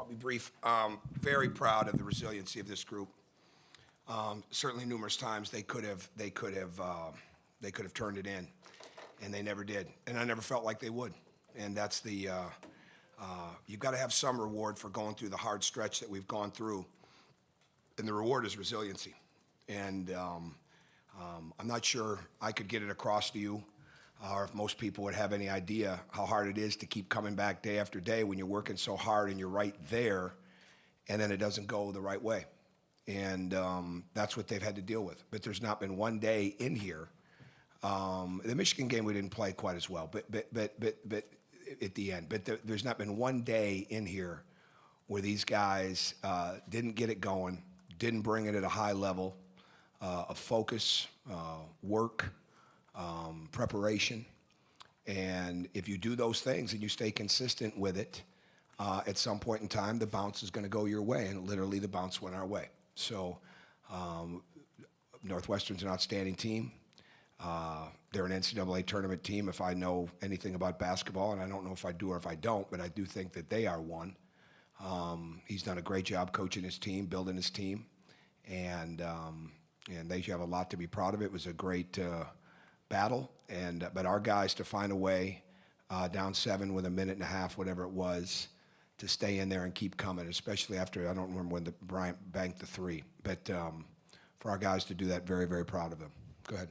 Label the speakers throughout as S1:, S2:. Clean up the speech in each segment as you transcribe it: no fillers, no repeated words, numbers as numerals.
S1: be brief. Very proud of the resiliency of this group. Certainly, numerous times they could have turned it in, and they never did. And I never felt like they would. And that's the you've got to have some reward for going through the hard stretch that we've gone through, and the reward is resiliency. And I'm not sure I could get it across to you, or if most people would have any idea how hard it is to keep coming back day after day when you're working so hard and you're right there, and then it doesn't go the right way. And that's what they've had to deal with. But there's not been one day in here. The Michigan game we didn't play quite as well, but at the end. But there's not been one day in here where these guys didn't get it going, didn't bring it at a high level of focus, work, preparation. And if you do those things and you stay consistent with it, at some point in time, the bounce is going to go your way. And literally, the bounce went our way. So Northwestern's an outstanding team. They're an NCAA tournament team if I know anything about basketball, and I don't know if I do or if I don't, but I do think that they are one. He's done a great job coaching his team, building his team, and they have a lot to be proud of. It was a great battle, but our guys to find a way down 7 with a minute and a half, whatever it was, to stay in there and keep coming, especially after, I don't remember when the Bryant banked the 3, but for our guys to do that, very, very proud of them. Go ahead.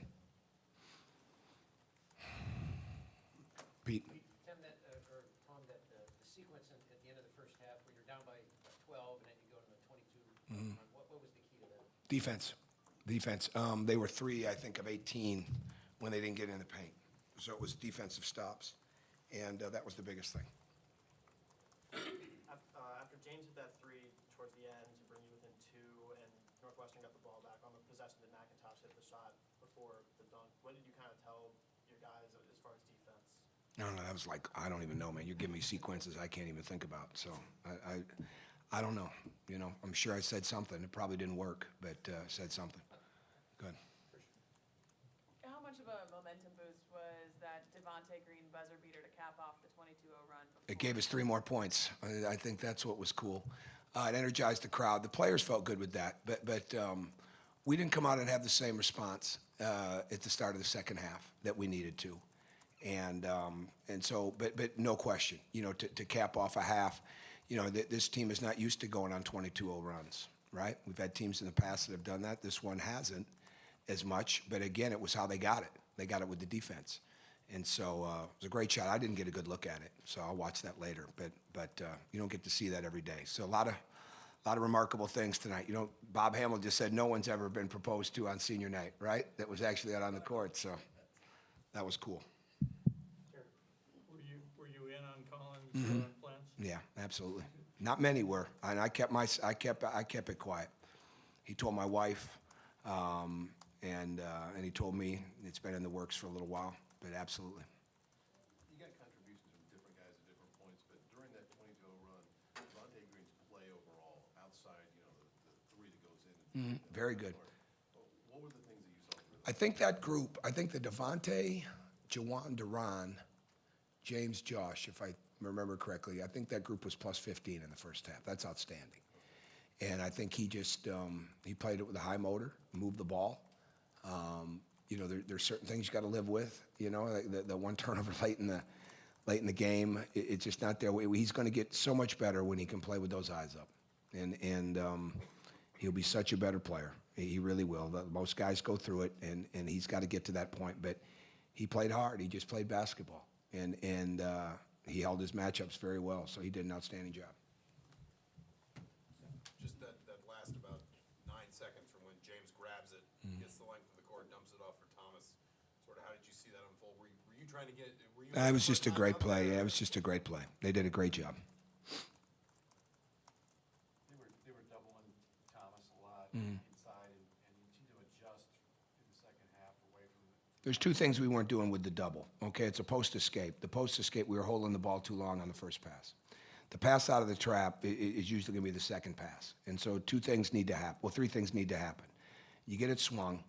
S1: Pete.
S2: Tom, that the sequence at the end of the first half where you're down by 12 and then you go to the 22 run, what was the key to that?
S1: Defense. They were 3, I think, of 18 when they didn't get in the paint. So it was defensive stops, and that was the biggest thing.
S3: After James hit that 3 towards the end to bring you within 2, and Northwestern got the ball back on the possession that McIntosh hit the shot before the dunk, what did you kind of tell your guys as far as defense?
S1: No, I was like, I don't even know, man. You're giving me sequences I can't even think about. So I don't know. You know, I'm sure I said something. It probably didn't work, but said something. Good.
S4: How much of a momentum boost was that Devontae Green buzzer beater to cap off the 22-0 run?
S1: It gave us 3 more points. I think that's what was cool. It energized the crowd. The players felt good with that, but we didn't come out and have the same response at the start of the second half that we needed to. And so, but no question, you know, to cap off a half, you know, this team is not used to going on 22-0 runs, right? We've had teams in the past that have done that. This one hasn't as much, but again, it was how they got it. They got it with the defense. And so it was a great shot. I didn't get a good look at it, so I'll watch that later. But you don't get to see that every day. So a lot of remarkable things tonight. You know, Bob Hamill just said no one's ever been proposed to on senior night, right? That was actually out on the court, so that was cool.
S5: Were you in on Colin's plans?
S1: Yeah, absolutely. Not many were, and I kept it quiet. He told my wife, and he told me it's been in the works for a little while, but absolutely.
S6: You got contributions from different guys at different points, but during that 22-0 run, Devontae Green's play overall, outside, you know, the 3 that goes in.
S1: Very good.
S6: What were the things that you saw through
S1: I think that group, I think the Devontae, Jawan Duran, James Josh, if I remember correctly, I think that group was plus 15 in the first half. That's outstanding. And I think he just, he played it with a high motor, moved the ball. You know, there's certain things you got to live with. You know, like the one turnover late in the game, it's just not there. He's going to get so much better when he can play with those eyes up, and he'll be such a better player. He really will. Most guys go through it, and he's got to get to that point. But he played hard. He just played basketball, and he held his matchups very well. So he did an outstanding job.
S7: Just that last about 9 seconds from when James grabs it, gets the length of the court, dumps it off for Thomas. Sort of, how did you see that unfold? Were you trying to get?
S1: It was just a great play. Yeah, it was just a great play. They did a great job.
S8: They were doubling Thomas a lot inside, and you seem to adjust in the second half away from it.
S1: There's 2 things we weren't doing with the double. Okay, it's a post escape. The post escape, we were holding the ball too long on the first pass. The pass out of the trap is usually going to be the second pass. And so 2 things need to happen. Well, 3 things need to happen. You get it swung,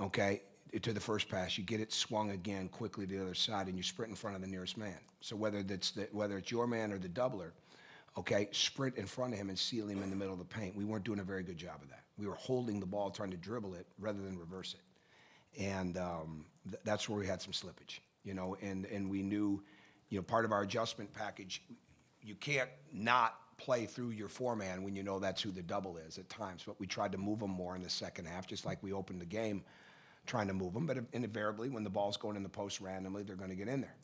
S1: okay, to the first pass. You get it swung again quickly to the other side, and you sprint in front of the nearest man. So whether it's your man or the doubler, okay, sprint in front of him and seal him in the middle of the paint. We weren't doing a very good job of that. We were holding the ball, trying to dribble it rather than reverse it. And that's where we had some slippage, you know, and we knew, you know, part of our adjustment package, you can't not play through your four-man when you know that's who the double is at times. But we tried to move them more in the second half, just like we opened the game trying to move them. But invariably, when the ball's going in the post randomly, they're going to get in there.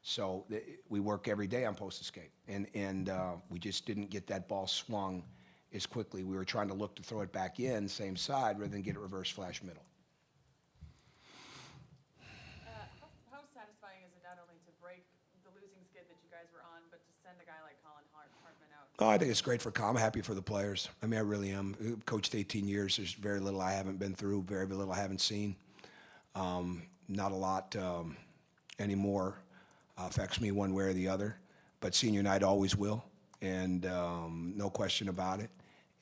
S1: So we work every day on post escape. And we just didn't get that ball swung as quickly. We were trying to look to throw it back in, same side, rather than get it reverse flash middle.
S4: How satisfying is it not only to break the losing skid that you guys were on, but to send a guy like Hartman out?
S1: Oh, I think it's great for I'm happy for the players. I mean, I really am. Coached 18 years. There's very little I haven't been through, very little I haven't seen. Not a lot anymore affects me one way or the other, but senior night always will, and no question about it.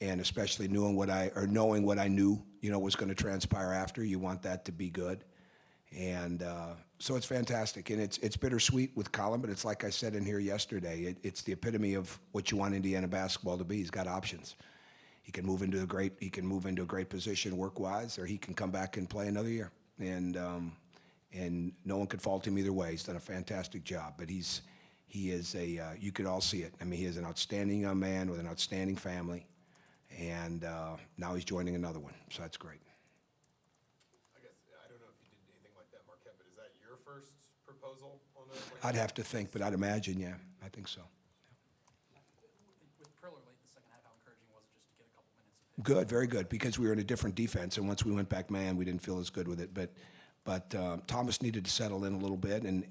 S1: And especially knowing what I knew, you know, was going to transpire after. You want that to be good, and so it's fantastic. And it's bittersweet with Colin, but it's like I said in here yesterday. It's the epitome of what you want Indiana basketball to be. He's got options. He can move into a great position work-wise, or he can come back and play another year. And no one could fault him either way. He's done a fantastic job. But he is you could all see it. I mean, he is an outstanding young man with an outstanding family, and now he's joining another one. So that's great.
S7: I guess, I don't know if you did anything like that, Marquette, but is that your first proposal on a?
S1: I'd have to think, but I'd imagine, yeah, I think so.
S9: With Priller late in the second half, how encouraging was it just to get a couple minutes of it?
S1: Good, very good, because we were in a different defense, and once we went back man, we didn't feel as good with it. But Thomas needed to settle in a little bit, and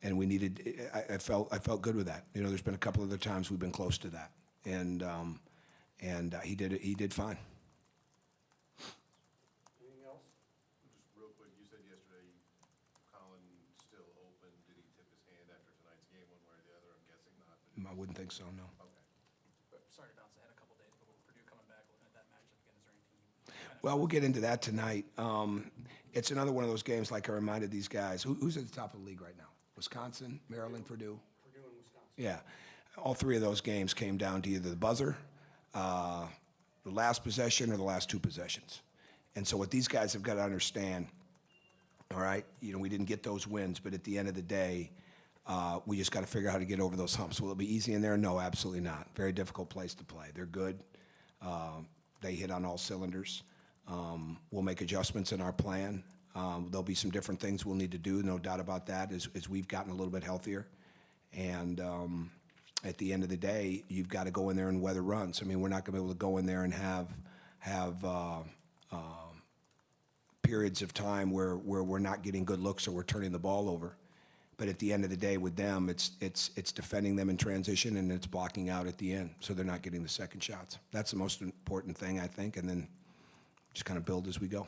S1: we needed. I felt good with that. You know, there's been a couple other times we've been close to that, and he did fine.
S8: Anything else?
S6: Just real quick, you said yesterday Colin still open. Did he tip his hand after tonight's game one way or the other? I'm guessing not. But
S1: I wouldn't think so, no.
S6: okay.
S9: Sorry to bounce ahead a couple days, but with Purdue coming back, looking at that matchup again, is there anything you kind of?
S1: Well, we'll get into that tonight. It's another one of those games, like I reminded these guys. Who's at the top of the league right now? Wisconsin, Maryland, Purdue?
S8: Purdue and Wisconsin.
S1: Yeah. All three of those games came down to either the buzzer, the last possession, or the last two possessions. And so what these guys have got to understand, all right, you know, we didn't get those wins, but at the end of the day, we just got to figure out how to get over those humps. Will it be easy in there? No, absolutely not. Very difficult place to play. They're good. They hit on all cylinders. We'll make adjustments in our plan. There'll be some different things we'll need to do, no doubt about that, as we've gotten a little bit healthier. And at the end of the day, you've got to go in there and weather runs. I mean, we're not going to be able to go in there and have periods of time where we're not getting good looks or we're turning the ball over. But at the end of the day, with them, it's defending them in transition, and it's blocking out at the end, so they're not getting the second shots. That's the most important thing, I think, and then just kind of build as we go.